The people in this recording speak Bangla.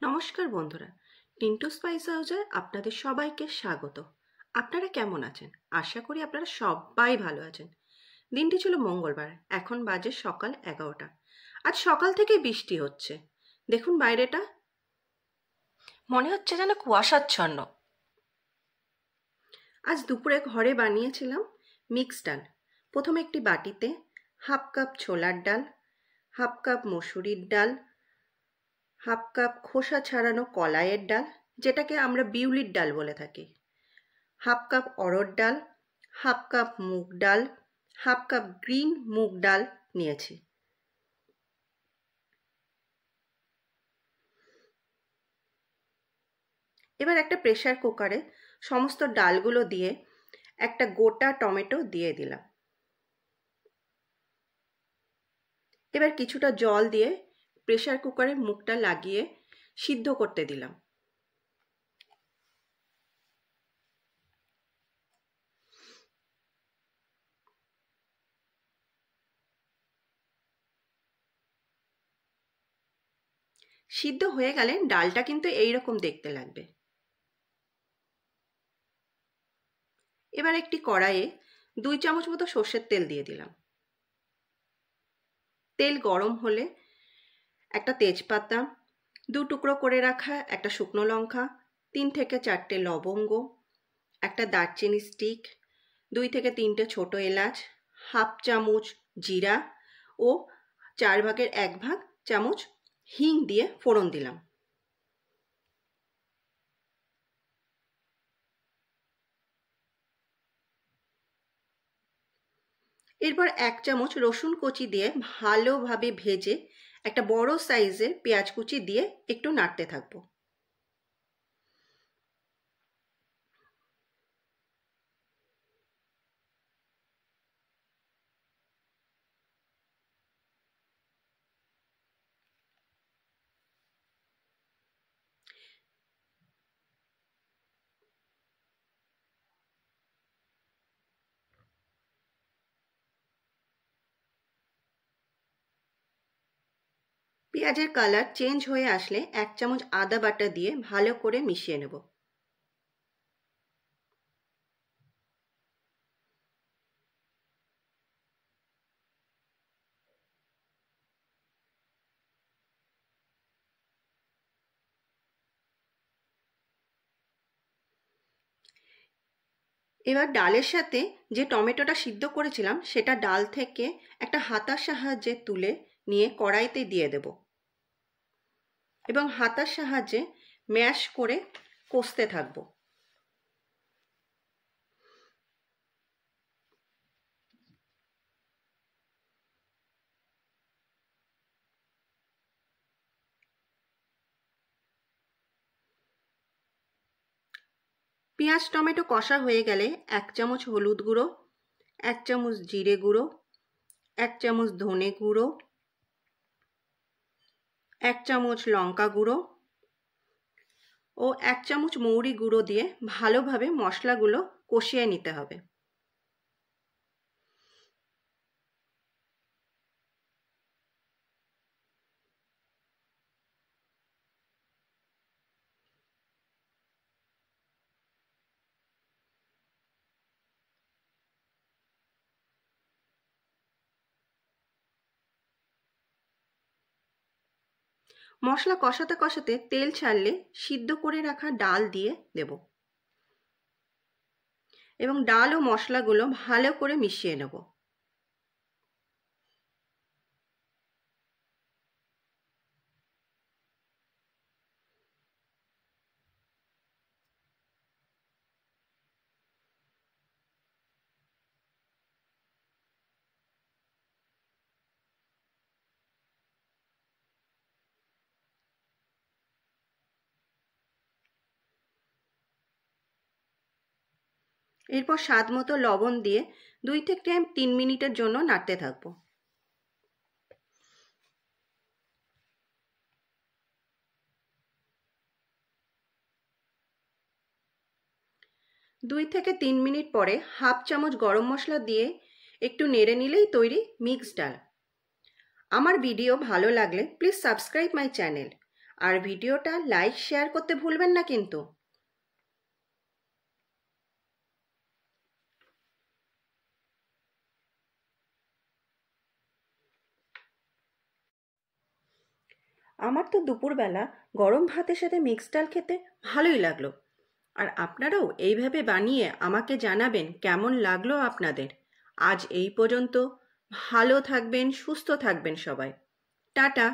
নমস্কার বন্ধুরা, টিন্টু স্পাইস হাউসে আপনাদের সবাইকে স্বাগত। আপনারা কেমন আছেন? আশা করি আপনারা সবাই ভালো আছেন। দিনটি ছিল মঙ্গলবার, এখন বাজে সকাল 11টা। আজ সকাল থেকে বৃষ্টি হচ্ছে। দেখুন বাইরেটা, মনে হচ্ছে যেন কুয়াশাচ্ছন্ন। আজ দুপুরে ঘরে বানিয়েছিলাম মিক্স ডাল। প্রথমে একটি বাটিতে হাফ কাপ ছোলার ডাল, হাফ কাপ মসুরির ডাল, হাফ কাপ খোসা ছাড়ানো কলাইয়ের ডাল, যেটাকে আমরা বিউলির ডাল বলে থাকি, হাফ কাপ অড়হর ডাল, হাফ কাপ মুগ ডাল, হাফ কাপ গ্রিন মুগ ডাল নিয়েছি। এবার একটা প্রেসার কুকারে সমস্ত ডালগুলো দিয়ে একটা গোটা টমেটো দিয়ে দিলাম। এবার কিছুটা জল দিয়ে প্রেসার কুকারের মুখটা লাগিয়ে সিদ্ধ করতে দিলাম। সিদ্ধ হয়ে গেলে ডালটা কিন্তু এইরকম দেখতে লাগবে। এবার একটি কড়াইয়ে 2 চামচ মতো সর্ষের তেল দিয়ে দিলাম। তেল গরম হলে একটা তেজপাতা, 2 টুকরো করে রাখা একটা শুকনো লঙ্কা, 3 থেকে 4টে লবঙ্গ, একটা দারচিনি স্টিক, 2 থেকে 3টে ছোট এলাচ, হাফ চামচ জিরা ও 4 ভাগের 1 ভাগ চামচ হিং দিয়ে ফোড়ন দিলাম। এরপর 1 চামচ রসুন কুচি দিয়ে ভালোভাবে ভেজে একটা বড় সাইজের পেঁয়াজ কুচি দিয়ে একটু নাড়তে থাকবো। পেঁয়াজের কালার চেঞ্জ হয়ে আসলে 1 চামচ আদা বাটা দিয়ে ভালো করে মিশিয়ে নেব। এবার ডালের সাথে যে টমেটোটা সিদ্ধ করেছিলাম সেটা ডাল থেকে একটা হাতার সাহায্যে তুলে নিয়ে কড়াইতে দিয়ে দেব এবং হাতার সাহায্যে ম্যাশ করে কষতে থাকবো। পেঁয়াজ টমেটো কষা হয়ে গেলে 1 চামচ হলুদ গুঁড়ো, 1 চামচ জিরে গুঁড়ো, 1 চামচ ধনে গুঁড়ো, 1 চামচ লঙ্কা গুঁড়ো ও 1 চামচ মৌরি গুঁড়ো দিয়ে ভালোভাবে মশলাগুলো কষিয়ে নিতে হবে। মশলা কষাতে কষাতে তেল ছাড়লে সিদ্ধ করে রাখা ডাল দিয়ে দেব এবং ডাল ও মশলাগুলো ভালো করে মিশিয়ে নেব। এরপর স্বাদ মতো লবণ দিয়ে 2 থেকে 3 মিনিটের জন্য নাড়তে থাকবো। 2 থেকে 3 মিনিট পরে হাফ চামচ গরম মশলা দিয়ে একটু নেড়ে নিলেই তৈরি মিক্স ডাল। আমার ভিডিও ভালো লাগলে প্লিজ সাবস্ক্রাইব মাই চ্যানেল। আর ভিডিওটা লাইক শেয়ার করতে ভুলবেন না কিন্তু। আমার তো দুপুরবেলা গরম ভাতের সাথে মিক্সড ডাল খেতে ভালোই লাগলো। আর আপনারাও এইভাবে বানিয়ে আমাকে জানাবেন কেমন লাগলো আপনাদের। আজ এই পর্যন্ত। ভালো থাকবেন, সুস্থ থাকবেন সবাই। টাটা।